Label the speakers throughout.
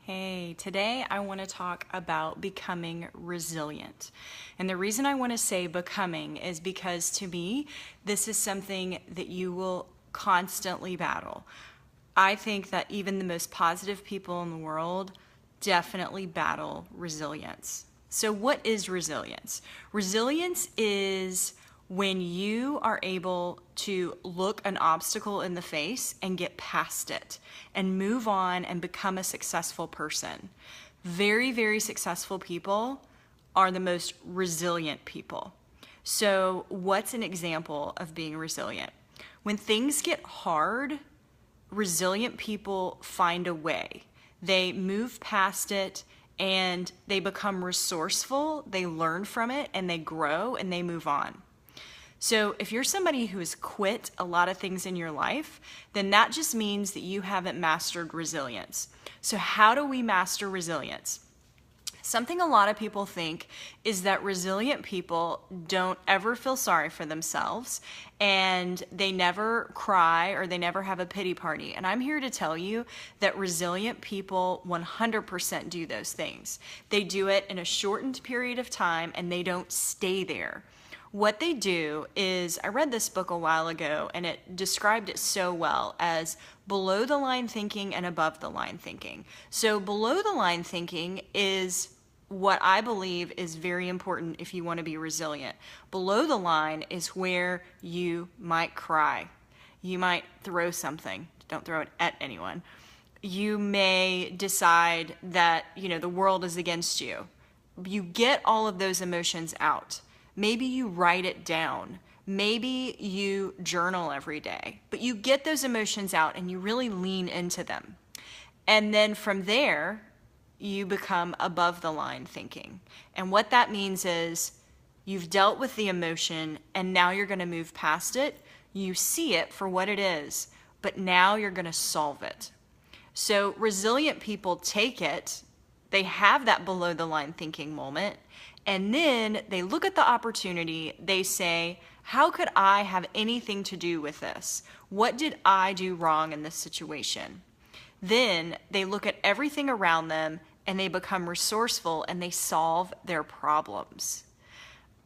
Speaker 1: Hey, today I want to talk about becoming resilient. And the reason I want to say becoming is because to me, this is something that you will constantly battle. I think that even the most positive people in the world definitely battle resilience. So, what is resilience? Resilience is when you are able to look an obstacle in the face and get past it and move on and become a successful person. Very, very successful people are the most resilient people. So, what's an example of being resilient? When things get hard, resilient people find a way. They move past it and they become resourceful, they learn from it, and they grow and they move on. So if you're somebody who has quit a lot of things in your life, then that just means that you haven't mastered resilience. So how do we master resilience? Something a lot of people think is that resilient people don't ever feel sorry for themselves and they never cry or they never have a pity party. And I'm here to tell you that resilient people 100% do those things. They do it in a shortened period of time and they don't stay there. What they do is, I read this book a while ago and it described it so well as below the line thinking and above the line thinking. So below the line thinking is what I believe is very important if you want to be resilient. Below the line is where you might cry. You might throw something. Don't throw it at anyone. You may decide that, the world is against you. You get all of those emotions out. Maybe you write it down. Maybe you journal every day. But you get those emotions out and you really lean into them. And then from there, you become above the line thinking. And what that means is you've dealt with the emotion and now you're going to move past it. You see it for what it is, but now you're going to solve it. So resilient people take it, they have that below the line thinking moment, and then they look at the opportunity, they say, how could I have anything to do with this? What did I do wrong in this situation? Then they look at everything around them and they become resourceful and they solve their problems.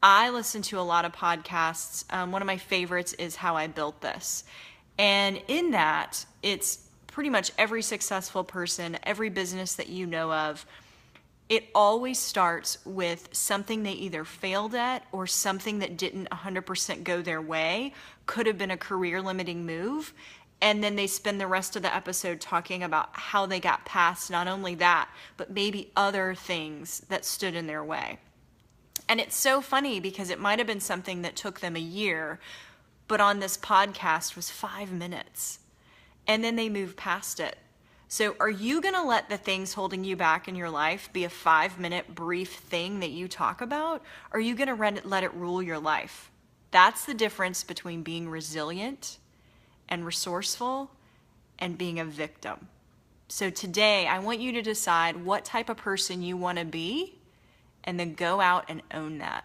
Speaker 1: I listen to a lot of podcasts. One of my favorites is How I Built This. And in that, it's pretty much every successful person, every business that you know of, it always starts with something they either failed at or something that didn't 100% go their way, could have been a career limiting move. And then they spend the rest of the episode talking about how they got past not only that, but maybe other things that stood in their way. And it's so funny because it might have been something that took them a year, but on this podcast was 5 minutes. And then they move past it. So are you going to let the things holding you back in your life be a 5-minute brief thing that you talk about? Or are you going to let it rule your life? That's the difference between being resilient and resourceful and being a victim. So today I want you to decide what type of person you want to be and then go out and own that.